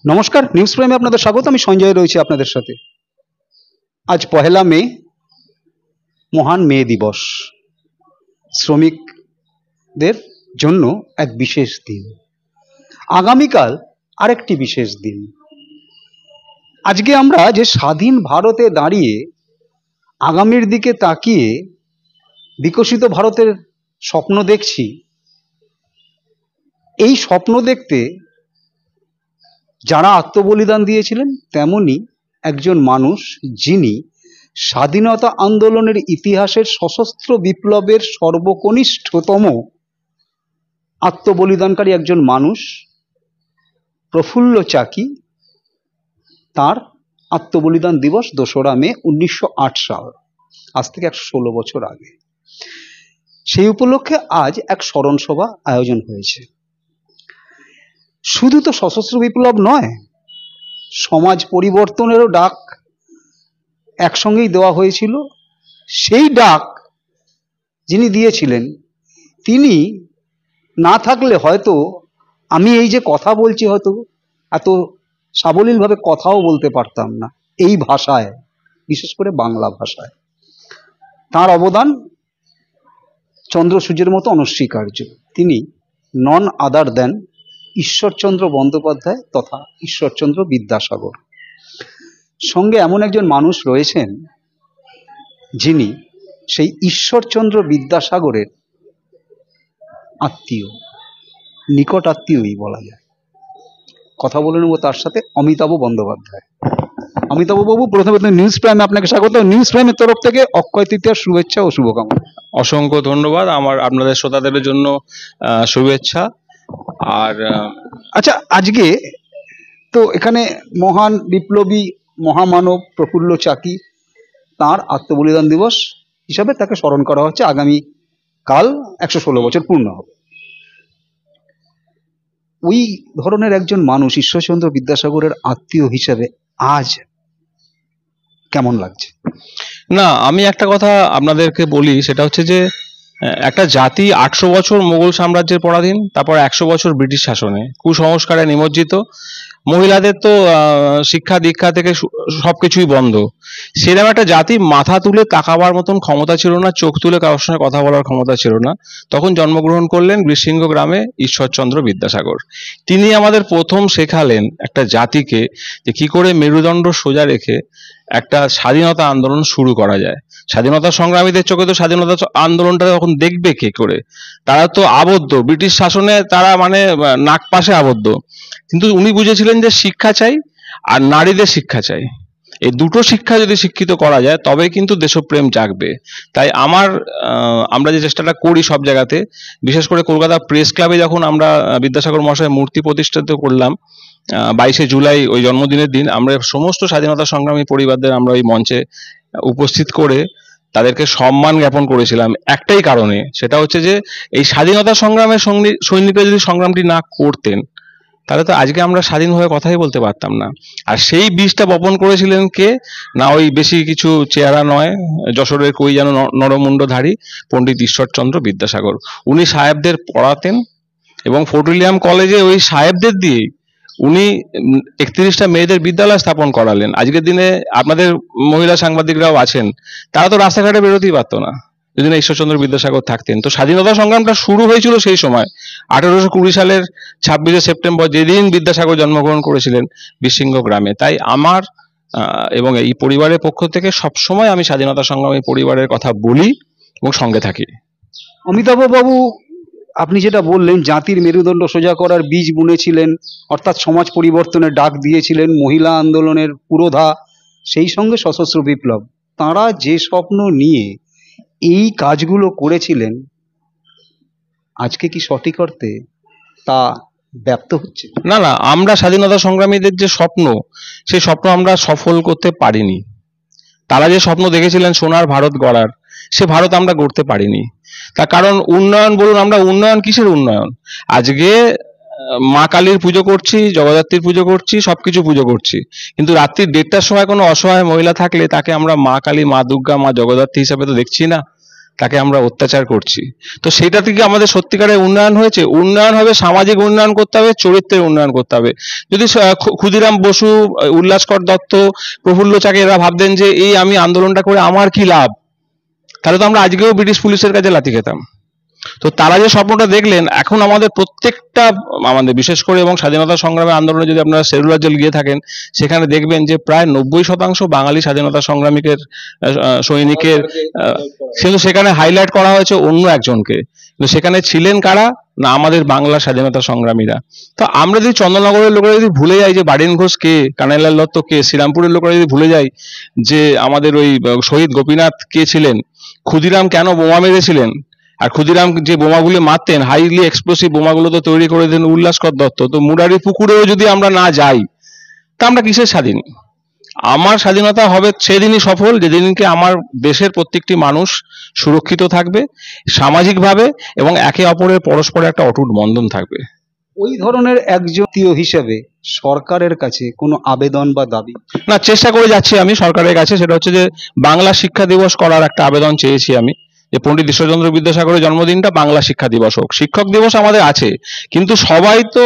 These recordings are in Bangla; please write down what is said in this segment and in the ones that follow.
নমস্কার, নিউজ প্রাইমে আপনাদের স্বাগত। আমি সঞ্জয় রয়েছি আপনাদের সাথে। আজ 1 মে, মহান মে দিবস। শ্রমিকদের জন্য এক বিশেষ দিন। আগামীকাল আরেকটি বিশেষ দিন। আজকে আমরা যে স্বাধীন ভারতে দাঁড়িয়ে আগামীর দিকে তাকিয়ে বিকশিত ভারতের স্বপ্ন দেখছি, এই স্বপ্ন দেখতে যারা আত্মবলিদান দিয়েছিলেন তেমনি একজন মানুষ, যিনি স্বাধীনতা আন্দোলনের ইতিহাসের সশস্ত্র বিপ্লবের সর্বকনিষ্ঠতম আত্মবলিদানকারী একজন মানুষ, প্রফুল্ল চাকি। তার আত্মবলিদান দিবস 2রা মে 1908 সাল, আজ থেকে 116 বছর আগে। সেই উপলক্ষে আজ এক স্মরণ সভা আয়োজন হয়েছে। শুধু তো সশস্ত্র বিপ্লব নয়, সমাজ পরিবর্তনেরও ডাক একসঙ্গেই দেওয়া হয়েছিল। সেই ডাক যিনি দিয়েছিলেন, তিনি না থাকলে হয়তো আমি এই যে কথা বলছি, হয়তো এত সাবলীলভাবে কথাও বলতে পারতাম না এই ভাষায়, বিশেষ করে বাংলা ভাষায়। তার অবদান চন্দ্র সূর্যের মতো অনস্বীকার্য। তিনি নন আদার দেন ঈশ্বরচন্দ্র বন্দ্যোপাধ্যায় তথা ঈশ্বরচন্দ্র বিদ্যাসাগর। সঙ্গে এমন একজন মানুষ রয়েছেন যিনি সেই ঈশ্বরচন্দ্র বিদ্যাসাগরের আত্মীয়, নিকট আত্মীয়ই বলা যায়। কথা বলে নেব তার সাথে, অমিতাভ বন্দ্যোপাধ্যায়। অমিতাভ বাবু, প্রথমে নিউজ প্রাইমে আপনাকে স্বাগত। নিউজ প্রাইমের তরফ থেকে অক্ষয় তৃতীয়ার শুভেচ্ছা ও শুভকামনা। অসংখ্য ধন্যবাদ। আপনাদের শ্রোতাদের জন্য শুভেচ্ছা। আর আচ্ছা, আজকে তো এখানে মহান বিপ্লবী মহামানব প্রফুল্ল চাকি, তার আত্মবলিদান দিবস হিসাবে তাকে স্মরণ করা হচ্ছে। আগামী কাল 116 বছর পূর্ণ হবে। ওই ধরনের একজন মানুষ, ঈশ্বরচন্দ্র বিদ্যাসাগরের আত্মীয় হিসাবে আজ কেমন লাগছে? না, আমি একটা কথা আপনাদেরকে বলি, সেটা হচ্ছে যে একটা জাতি 800 বছর মোগল সাম্রাজ্যের পরাধীন, তারপর 100 বছর ব্রিটিশ শাসনে, কুসংস্কারে নিমজ্জিত, মহিলাদের তো শিক্ষা দীক্ষা থেকে সবকিছুই বন্ধ। সেরকম একটা জাতি মাথা তুলে তাকাবার মতন ক্ষমতা ছিল না, চোখ তুলে কারোর সঙ্গে কথা বলার ক্ষমতা ছিল না। তখন জন্মগ্রহণ করলেন বীরসিংহ গ্রামে ঈশ্বরচন্দ্র বিদ্যাসাগর। তিনি আমাদের প্রথম শেখালেন একটা জাতিকে যে কি করে মেরুদণ্ড সোজা রেখে একটা স্বাধীনতা আন্দোলন শুরু করা যায়। স্বাধীনতা সংগ্রামীদের চোখে তো স্বাধীনতা আন্দোলনটা তখন দেখবে কে করে? তারা তো আবদ্ধ ব্রিটিশ শাসনে, তারা মানে নাক পাশে আবদ্ধ। কিন্তু উনি বুঝেছিলেন যে শিক্ষা চাই আর নারীদের শিক্ষা চাই। এই দুটো শিক্ষা যদি শিক্ষিত করা যায় তবে কিন্তু দেশপ্রেম জাগবে। তাই আমরা যে চেষ্টাটা করি সব জায়গাতে, বিশেষ করে কলকাতা প্রেস ক্লাবে যখন আমরা বিদ্যাসাগর মহাশয়ের মূর্তি প্রতিষ্ঠিত করলাম 22শে জুলাই, ওই জন্মদিনের দিন, আমরা সমস্ত স্বাধীনতা সংগ্রামী পরিবারদের আমরা ওই মঞ্চে উপস্থিত করে তাদেরকে সম্মান জ্ঞাপন করেছিলাম একটাই কারণে, সেটা হচ্ছে যে এই স্বাধীনতা সংগ্রামের সৈনিকরা যদি সংগ্রামটি না করতেন তাহলে তো আজকে আমরা স্বাধীনভাবে কথাই বলতে পারতাম না। আর সেই বীজটা বপন করেছিলেন কে? না, ওই বেশি কিছু চেহারা নয়, যশোরের কই যেন নরমুণ্ডধারী পণ্ডিত ঈশ্বরচন্দ্র বিদ্যাসাগর। উনি সাহেবদের পড়াতেন এবং ফোর্ট উইলিয়াম কলেজে ওই সাহেবদের দিয়েই উনি 31টা মেয়েদের বিদ্যালয় স্থাপন করালেন। আজকের দিনে আপনাদের মহিলা সাংবাদিকরাও আছেন, তারা তো রাস্তাঘাটে বেরোতেই পারতো না যদি না ঈশ্বরচন্দ্র বিদ্যাসাগর থাকতেন। তো স্বাধীনতা সংগ্রামটা শুরু হয়েছিল সেই সময় 1820 সালের 26শে সেপ্টেম্বর, যেদিন বিদ্যাসাগর জন্মগ্রহণ করেছিলেন বীরসিংহ গ্রামে। তাই আমার এবং এই পরিবারের পক্ষ থেকে সবসময় আমি স্বাধীনতা সংগ্রামী পরিবারের কথা বলি এবং সঙ্গে থাকি। অমিতাভ বাবু, আপনি যেটা বললেন, জাতির মেরুদণ্ড সোজা করার বীজ বুনেছিলেন, অর্থাৎ সমাজ পরিবর্তনের ডাক দিয়েছিলেন, মহিলা আন্দোলনের পুরোধা, সেই সঙ্গে সশস্ত্র বিপ্লব। তাঁরা যে স্বপ্ন নিয়ে এই কাজগুলো করেছিলেন, আজকে কি সঠিক অর্থে তা ব্যপ্ত হচ্ছে? না না, আমরা স্বাধীনতা সংগ্রামীদের যে স্বপ্ন, সেই স্বপ্ন আমরা সফল করতে পারিনি। তারা যে স্বপ্ন দেখেছিলেন সোনার ভারত গড়ার, সে ভারত আমরা গড়তে পারিনি। তার কারণ উন্নয়ন বলুন, আমরা উন্নয়ন কিসের উন্নয়ন? আজকে মা কালীর পুজো করছি, জগদ্ধাত্রীর পুজো করছি, সবকিছু পুজো করছি, কিন্তু রাত্রি 1:30টার সময় কোনো অসহায় মহিলা থাকলে তাকে আমরা মা কালী, মা দুর্গা, মা জগদ্ধাত্রী হিসাবে তো দেখছি না। তাকে আমরা অত্যাচার করছি। তো সেইটা থেকে আমাদের সত্যিকারের উন্নয়ন হয়েছে? উন্নয়ন হবে, সামাজিক উন্নয়ন করতে হবে, চরিত্রের উন্নয়ন করতে হবে। যদি ক্ষুদিরাম বসু, উল্লাসকর দত্ত, প্রফুল্ল চাকি এরা ভাবতেন যে এই আমি আন্দোলনটা করে আমার কি লাভ, তাহলে তো আমরা আজকেও ব্রিটিশ পুলিশের কাছে লাথি খেতাম। তো তারা যে স্বপ্নটা দেখলেন, এখন আমাদের প্রত্যেকটা, আমাদের বিশেষ করে এবং স্বাধীনতা সংগ্রামে আন্দোলনে যদি আপনারা সেলুলার জেল গিয়ে থাকেন, সেখানে দেখবেন যে প্রায় 90% বাঙালি স্বাধীনতা সংগ্রামীদের সৈনিকের, কিন্তু সেখানে হাইলাইট করা হয়েছে অন্য একজনকে, কিন্তু সেখানে ছিলেন কারা না, আমাদের বাংলা স্বাধীনতা সংগ্রামীরা। তো আমরা যদি চন্দননগরের লোকেরা যদি ভুলে যাই যে বাড়িন ঘোষ কে, কানাইলাল দত্ত কে, শ্রীরামপুরের লোকেরা যদি ভুলে যায় যে আমাদের ওই শহীদ গোপীনাথ কে ছিলেন, ক্ষুদিরাম কেন বোমা মেরেছিলেন, আর ক্ষুদিরাম যে বোমাগুলো মারতেন, হাইলি এক্সপ্লোসিভ বোমাগুলো তো তৈরি করে দেন উল্লাসকর দত্ত, তো মুরারি পুকুরেও যদি আমরা না যাই, তা আমরা কিসের স্বাধীন? আমার স্বাধীনতা হবে সেদিনই সফল যেদিনকে আমার দেশের প্রত্যেকটি মানুষ সুরক্ষিত থাকবে সামাজিকভাবে, এবং একে অপরের পরস্পরের একটা অটুট বন্ধন থাকবে। ওই ধরনের একজন হিসেবে সরকারের কাছে কোনো আবেদন বা দাবি? না, চেষ্টা করে যাচ্ছি আমি সরকারের কাছে, সেটা হচ্ছে যে বাংলা শিক্ষা দিবস করার একটা আবেদন চেয়েছি আমি, যে পণ্ডিত ঈশ্বরচন্দ্র বিদ্যাসাগরের জন্মদিনটা বাংলা শিক্ষা দিবস হোক। শিক্ষক দিবস আমাদের আছে, কিন্তু সবাই তো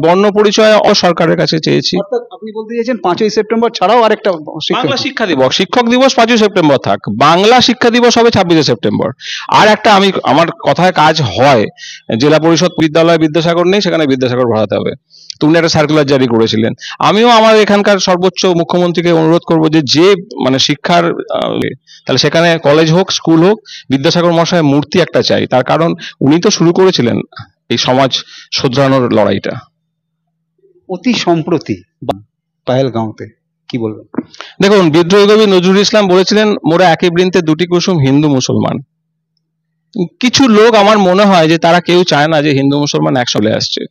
বর্ণ পরিচয় সরকারের কাছে চেয়েছি। অর্থাৎ আপনি বলতে চাইছেন 5ই সেপ্টেম্বর ছাড়াও আরেকটা বাংলা শিক্ষা দিবস, শিক্ষক দিবস 5ই সেপ্টেম্বর থাক, বাংলা শিক্ষা দিবস হবে 26শে সেপ্টেম্বর। আর একটা, আমি আমার কথায় কাজ হয়, জেলা পরিষদ বিদ্যালয় বিদ্যাসাগর নেই, সেখানে বিদ্যাসাগর ভরাতে হবে। তো উনি একটা সার্কুলার জারি করেছিলেন। আমিও আমার এখানকার সর্বোচ্চ মুখ্যমন্ত্রীকে অনুরোধ করবো যে মানে শিক্ষার, তাহলে সেখানে কলেজ হোক, স্কুল হোক, বিদ্যাসাগর মশাই মূর্তি একটা চাই। তার কারণ উনি তো শুরু করেছিলেন এই সমাজ শোধরানোর লড়াইটা। অতি সম্প্রতি পাহেলগাঁওতে কি বলবেন? দেখুন, বিদ্রোহী কবি নজরুল ইসলাম বলেছিলেন, মোরা একই বৃন্তে দুটি কুসুম, হিন্দু মুসলমান। কিছু লোক আমার মনে হয় যে তারা কেউ চায় না যে হিন্দু মুসলমান একসঙ্গে আসছে।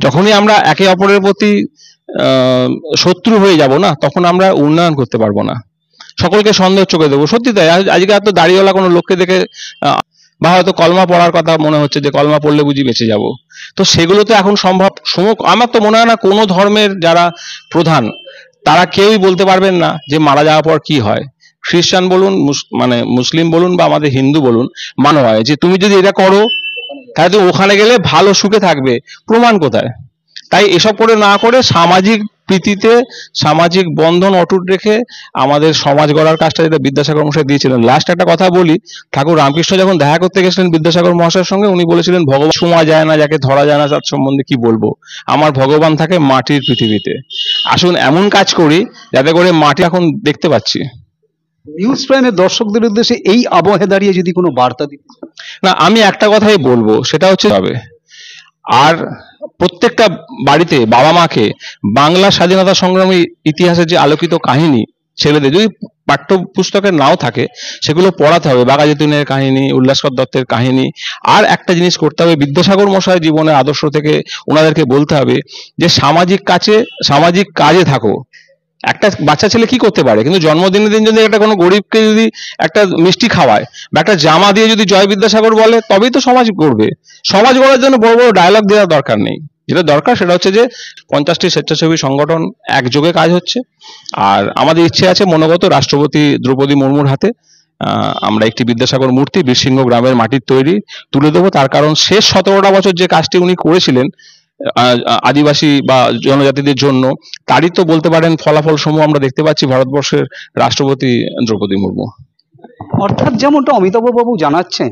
যখনই আমরা একে অপরের প্রতি শত্রু হয়ে যাব না, তখন আমরা উন্নয়ন করতে পারবো না, সকলকে সন্দেহ চোখে দেবো। সত্যি তাই, আজকে এত দাড়িওয়ালা কোনো লোককে দেখে বা হয়তো কলমা পড়ার কথা মনে হচ্ছে যে কলমা পড়লে বুঝি বেঁচে যাব, তো সেগুলো তো এখন সম্ভব। আমার তো মনে হয় না কোনো ধর্মের যারা প্রধান তারা কেউই বলতে পারবেন না যে মারা যাওয়ার পর কি হয়। খ্রিস্টান বলুন, মানে মুসলিম বলুন বা আমাদের হিন্দু বলুন, মনে হয় যে তুমি যদি এটা করো তাহলে তুমি ওখানে গেলে ভালো সুখে থাকবে। প্রমাণ কোথায়? তাই এসব করে না করে সামাজিক প্রীতিতে, সামাজিক বন্ধন অটুট রেখে আমাদের সমাজ গড়ার কাজটা যেটা বিদ্যাসাগর মশাই দিয়েছিলেন। লাস্ট একটা কথা বলি, ঠাকুর রামকৃষ্ণ যখন দেখা করতে গেছিলেন বিদ্যাসাগর মহাশয়ের সঙ্গে, উনি বলেছিলেন ভগবান শোনা যায় না, যাকে ধরা যায় না তার সম্বন্ধে কি বলবো, আমার ভগবান থাকে মাটির পৃথিবীতে। আসুন এমন কাজ করি যাতে করে মাটি এখন দেখতে পাচ্ছি। নিউজ প্রাইমের দর্শকদের উদ্দেশ্যে এই আবহে দাঁড়িয়ে যদি কোনো বার্তা দিতে? না, আমি একটা কথাই বলবো, সেটা হচ্ছে হবে, আর প্রত্যেকটা বাড়িতে বাবা মাকে বাংলা স্বাধীনতা সংগ্রামী ইতিহাসের যে আলোকিত কাহিনী ছেলেদের, যদি পাঠ্য পুস্তকে নাও থাকে, সেগুলো পড়াতে হবে। বাঘাযতীনের কাহিনী, উল্লাসকর দত্তের কাহিনী। আর একটা জিনিস করতে হবে, বিদ্যাসাগর মশাই জীবনের আদর্শ থেকে ওনাদেরকে বলতে হবে যে সামাজিক কাজে থাকো। একটা বাচ্চা ছেলে কি করতে পারে, কিন্তু জন্মদিনের দিন যদি একটা কোনো গরিবকে যদি একটা মিষ্টি খাওয়ায় বা একটা জামা দিয়ে যদি জয় বিদ্যাসাগর বলে, তবেই তো সমাজ গড়বে। সমাজ গড়ার জন্য বড় বড় ডায়লগ দেওয়ার দরকার নেই, যেটা দরকার সেটা হচ্ছে যে 50টি স্বেচ্ছাসেবী সংগঠন একযোগে কাজ হচ্ছে। আর আমাদের ইচ্ছে আছে মনোগত রাষ্ট্রপতি দ্রৌপদী মুর্মুর হাতে আমরা একটি বিদ্যাসাগর মূর্তি বীরসিংহ গ্রামের মাটির তৈরি তুলে দেবো। তার কারণ শেষ 17টা বছর যে কাজটি উনি করেছিলেন আদিবাসী বা জনজাতিদের জন্য, তারই তো বলতে পারেন ফলাফল সমূহ আমরা দেখতে পাচ্ছি ভারতবর্ষের রাষ্ট্রপতি দ্রৌপদী মুর্মু। অর্থাৎ যেমনটা অমিতাভ বাবু জানাচ্ছেন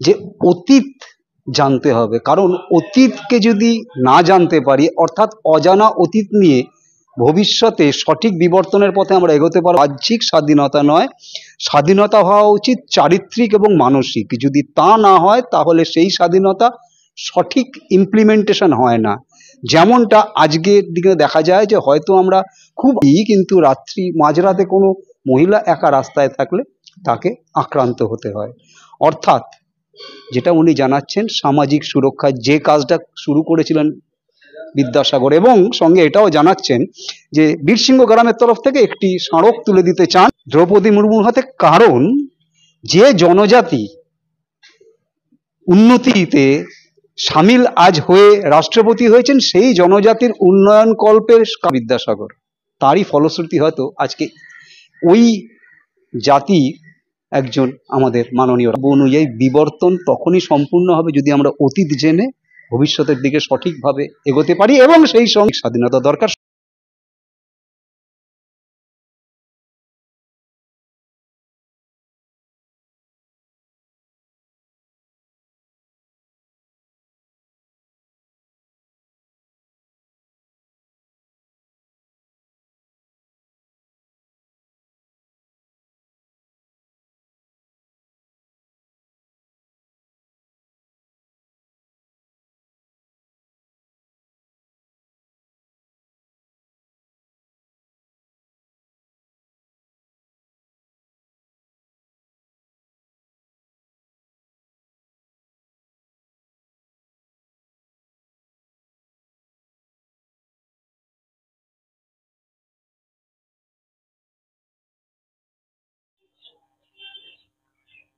যে অতীত জানতে হবে, কারণ অতীতকে যদি না জানতে পারি, অর্থাৎ অজানা অতীত নিয়ে ভবিষ্যতে সঠিক বিবর্তনের পথে আমরা এগোতে পারবো। বাহ্যিক স্বাধীনতা নয়, স্বাধীনতা হওয়া উচিত চারিত্রিক এবং মানসিক। যদি তা না হয় তাহলে সেই স্বাধীনতা সঠিক ইমপ্লিমেন্টেশন হয় না। যেমনটা আজকের দিকে দেখা যায় যে হয়তো আমরা কিন্তু রাত্রি মাঝরাতে কোনো মহিলা একা রাস্তায় থাকলে তাকে আক্রান্ত হতে হয়। অর্থাৎ যেটা উনি জানাচ্ছেন, সামাজিক সুরক্ষা যে কাজটা শুরু করেছিলেন বিদ্যাসাগর, এবং সঙ্গে এটাও জানাচ্ছেন যে বীরসিংহ গ্রামের তরফ থেকে একটি স্মারক তুলে দিতে চান দ্রৌপদী মুর্মুর হাতে। কারণ যে জনজাতি উন্নতিতে সামিল আজ হয়ে রাষ্ট্রপতি হয়েছেন, সেই জনজাতির উন্নয়ন কল্পের বিদ্যাসাগর। তারই ফলশ্রুতি হয়তো আজকে ওই জাতি একজন আমাদের মাননীয় অনুযায়ী বিবর্তন তখনই সম্পূর্ণ হবে যদি আমরা অতীত জেনে ভবিষ্যতের দিকে সঠিকভাবে এগোতে পারি এবং সেই সঙ্গে স্বাধীনতা দরকার।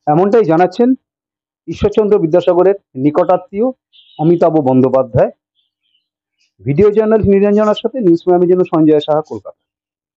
এমনটাই জানাচ্ছেন ঈশ্বরচন্দ্র বিদ্যাসাগরের নিকটাত্মীয় অমিতাভ বন্দ্যোপাধ্যায়। ভিডিও জার্নালিস্ট নিরঞ্জনার সাথে নিউজ ম্যামের জন্য সঞ্জয় সাহা, কলকাতা।